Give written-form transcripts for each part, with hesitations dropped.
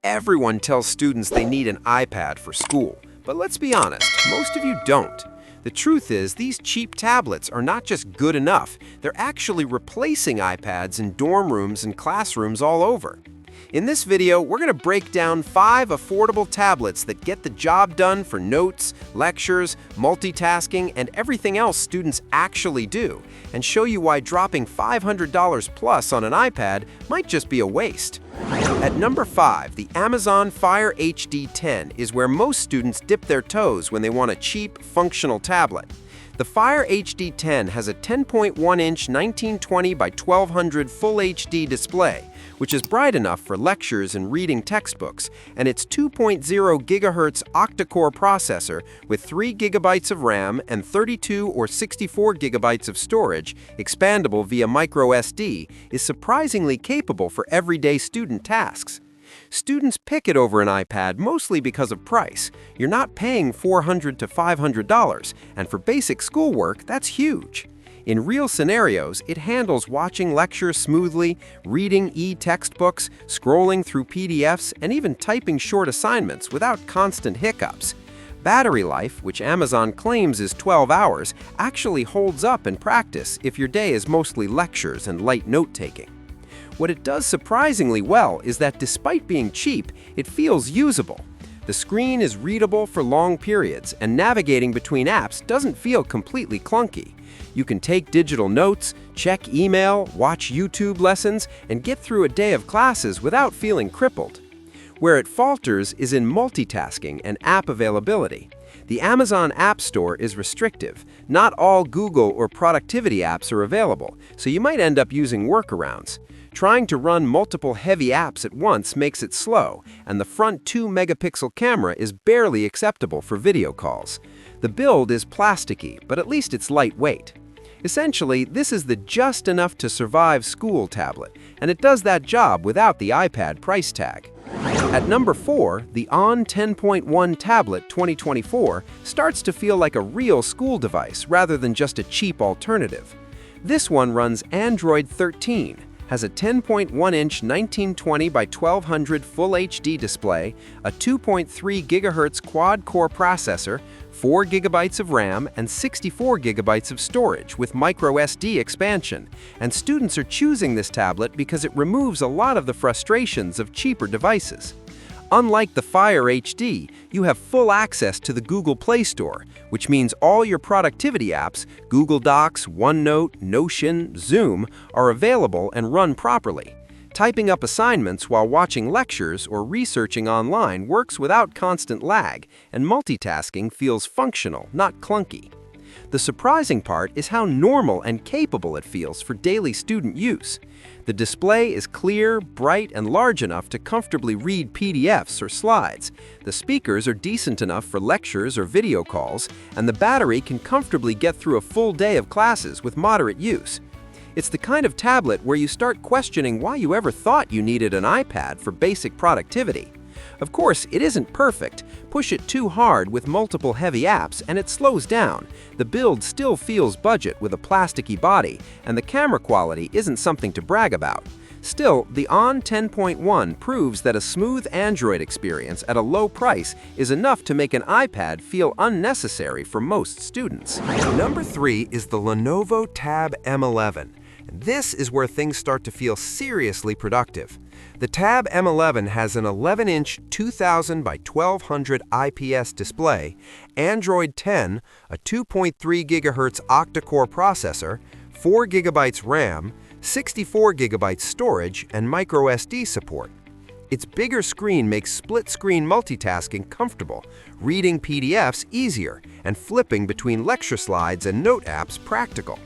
Everyone tells students they need an iPad for school, but let's be honest, most of you don't. The truth is, these cheap tablets are not just good enough, they're actually replacing iPads in dorm rooms and classrooms all over. In this video, we're going to break down 5 affordable tablets that get the job done for notes, lectures, multitasking, and everything else students actually do, and show you why dropping $500 plus on an iPad might just be a waste. At number 5, the Amazon Fire HD 10 is where most students dip their toes when they want a cheap, functional tablet. The Fire HD 10 has a 10.1-inch 1920 by 1200 Full HD display, which is bright enough for lectures and reading textbooks, and its 2.0 GHz octa-core processor with 3 GB of RAM and 32 or 64 GB of storage, expandable via microSD, is surprisingly capable for everyday student tasks. Students pick it over an iPad mostly because of price. You're not paying $400 to $500, and for basic schoolwork, that's huge. In real scenarios, it handles watching lectures smoothly, reading e-textbooks, scrolling through PDFs, and even typing short assignments without constant hiccups. Battery life, which Amazon claims is 12 hours, actually holds up in practice if your day is mostly lectures and light note-taking. What it does surprisingly well is that despite being cheap, it feels usable. The screen is readable for long periods, and navigating between apps doesn't feel completely clunky. You can take digital notes, check email, watch YouTube lessons, and get through a day of classes without feeling crippled. Where it falters is in multitasking and app availability. The Amazon App Store is restrictive. Not all Google or productivity apps are available, so you might end up using workarounds. Trying to run multiple heavy apps at once makes it slow, and the front 2-megapixel camera is barely acceptable for video calls. The build is plasticky, but at least it's lightweight. Essentially, this is the just enough to survive school tablet, and it does that job without the iPad price tag. At number 4, the ON 10.1 Tablet 2024 starts to feel like a real school device rather than just a cheap alternative. This one runs Android 13, has a 10.1-inch 1920 by 1200 Full HD display, a 2.3 GHz quad-core processor, 4 GB of RAM, and 64 GB of storage with microSD expansion, and students are choosing this tablet because it removes a lot of the frustrations of cheaper devices. Unlike the Fire HD, you have full access to the Google Play Store, which means all your productivity apps, Google Docs, OneNote, Notion, Zoom, are available and run properly. Typing up assignments while watching lectures or researching online works without constant lag, and multitasking feels functional, not clunky. The surprising part is how normal and capable it feels for daily student use. The display is clear, bright, and large enough to comfortably read PDFs or slides. The speakers are decent enough for lectures or video calls, and the battery can comfortably get through a full day of classes with moderate use. It's the kind of tablet where you start questioning why you ever thought you needed an iPad for basic productivity. Of course, it isn't perfect. Push it too hard with multiple heavy apps and it slows down. The build still feels budget with a plasticky body, and the camera quality isn't something to brag about. Still, the ON 10.1 proves that a smooth Android experience at a low price is enough to make an iPad feel unnecessary for most students. Number 3 is the Lenovo Tab M11. This is where things start to feel seriously productive. The Tab M11 has an 11-inch 2000 by 1200 IPS display, Android 10, a 2.3 GHz octa-core processor, 4 GB RAM, 64 GB storage, and microSD support. Its bigger screen makes split-screen multitasking comfortable, reading PDFs easier, and flipping between lecture slides and note apps practical.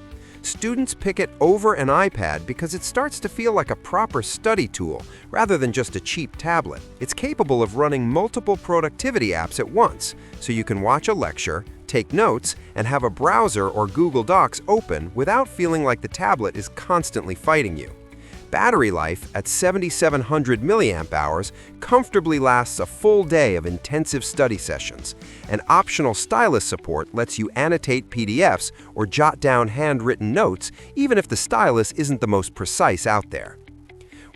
Students pick it over an iPad because it starts to feel like a proper study tool rather than just a cheap tablet. It's capable of running multiple productivity apps at once, so you can watch a lecture, take notes, and have a browser or Google Docs open without feeling like the tablet is constantly fighting you. Battery life at 7,700 mAh comfortably lasts a full day of intensive study sessions, and optional stylus support lets you annotate PDFs or jot down handwritten notes even if the stylus isn't the most precise out there.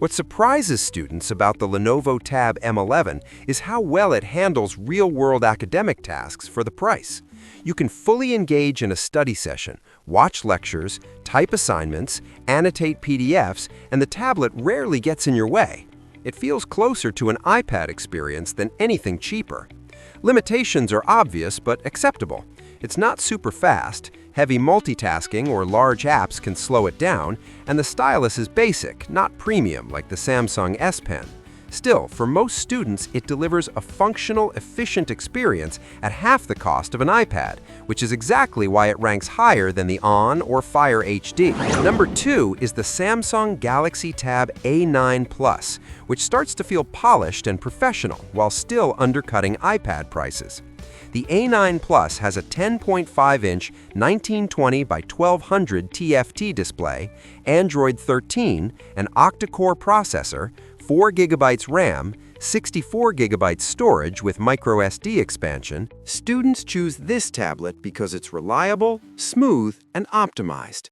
What surprises students about the Lenovo Tab M11 is how well it handles real-world academic tasks for the price. You can fully engage in a study session, watch lectures, type assignments, annotate PDFs, and the tablet rarely gets in your way. It feels closer to an iPad experience than anything cheaper. Limitations are obvious but acceptable. It's not super fast, heavy multitasking or large apps can slow it down, and the stylus is basic, not premium like the Samsung S Pen. Still, for most students, it delivers a functional, efficient experience at half the cost of an iPad, which is exactly why it ranks higher than the On or Fire HD. Number 2 is the Samsung Galaxy Tab A9 Plus, which starts to feel polished and professional while still undercutting iPad prices. The A9 Plus has a 10.5-inch 1920 by 1200 TFT display, Android 13, an octa-core processor, 4 GB RAM, 64 GB storage with microSD expansion. Students choose this tablet because it's reliable, smooth, and optimized.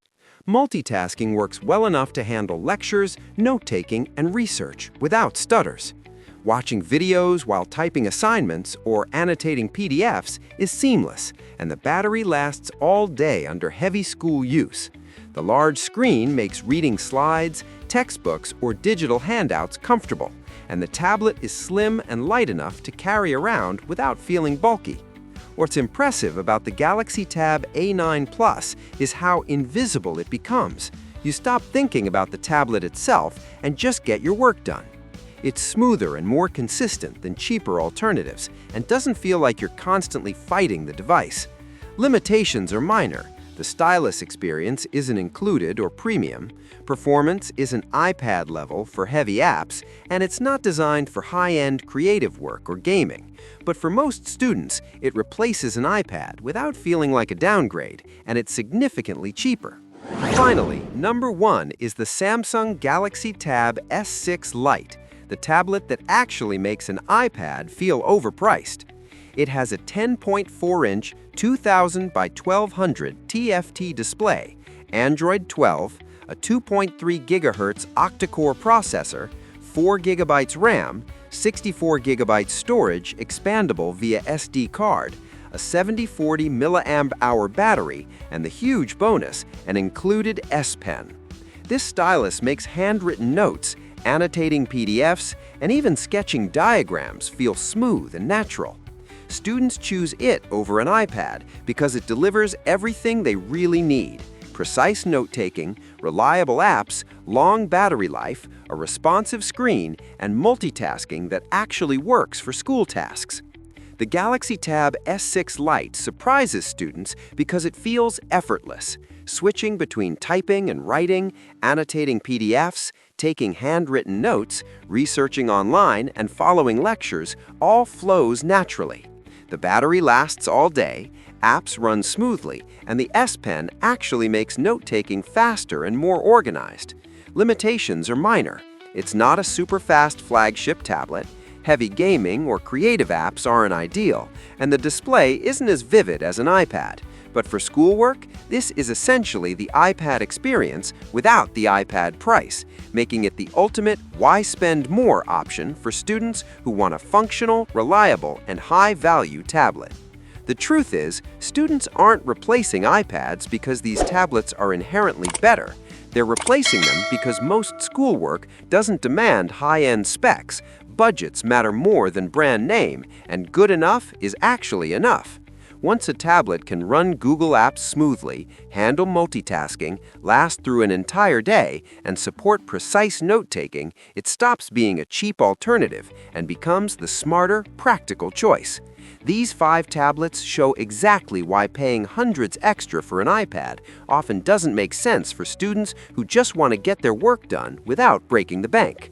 Multitasking works well enough to handle lectures, note-taking, and research without stutters. Watching videos while typing assignments or annotating PDFs is seamless, and the battery lasts all day under heavy school use. The large screen makes reading slides, textbooks, or digital handouts comfortable, and the tablet is slim and light enough to carry around without feeling bulky. What's impressive about the Galaxy Tab A9 Plus is how invisible it becomes. You stop thinking about the tablet itself and just get your work done. It's smoother and more consistent than cheaper alternatives and doesn't feel like you're constantly fighting the device. Limitations are minor. The stylus experience isn't included or premium, performance isn't iPad level for heavy apps, and it's not designed for high-end creative work or gaming. But for most students, it replaces an iPad without feeling like a downgrade, and it's significantly cheaper. Finally, number 1 is the Samsung Galaxy Tab S6 Lite, the tablet that actually makes an iPad feel overpriced. It has a 10.4-inch 2000 by 1200 TFT display, Android 12, a 2.3 GHz octa-core processor, 4 GB RAM, 64 GB storage expandable via SD card, a 7040 mAh battery, and the huge bonus, an included S Pen. This stylus makes handwritten notes, annotating PDFs, and even sketching diagrams feel smooth and natural. Students choose it over an iPad because it delivers everything they really need: precise note-taking, reliable apps, long battery life, a responsive screen, and multitasking that actually works for school tasks. The Galaxy Tab S6 Lite surprises students because it feels effortless. Switching between typing and writing, annotating PDFs, taking handwritten notes, researching online, and following lectures all flows naturally. The battery lasts all day, apps run smoothly, and the S Pen actually makes note-taking faster and more organized. Limitations are minor. It's not a super-fast flagship tablet, heavy gaming or creative apps aren't ideal, and the display isn't as vivid as an iPad. But for schoolwork, this is essentially the iPad experience without the iPad price, making it the ultimate why spend more option for students who want a functional, reliable, and high-value tablet. The truth is, students aren't replacing iPads because these tablets are inherently better. They're replacing them because most schoolwork doesn't demand high-end specs, budgets matter more than brand name, and good enough is actually enough. Once a tablet can run Google Apps smoothly, handle multitasking, last through an entire day, and support precise note-taking, it stops being a cheap alternative and becomes the smarter, practical choice. These 5 tablets show exactly why paying hundreds extra for an iPad often doesn't make sense for students who just want to get their work done without breaking the bank.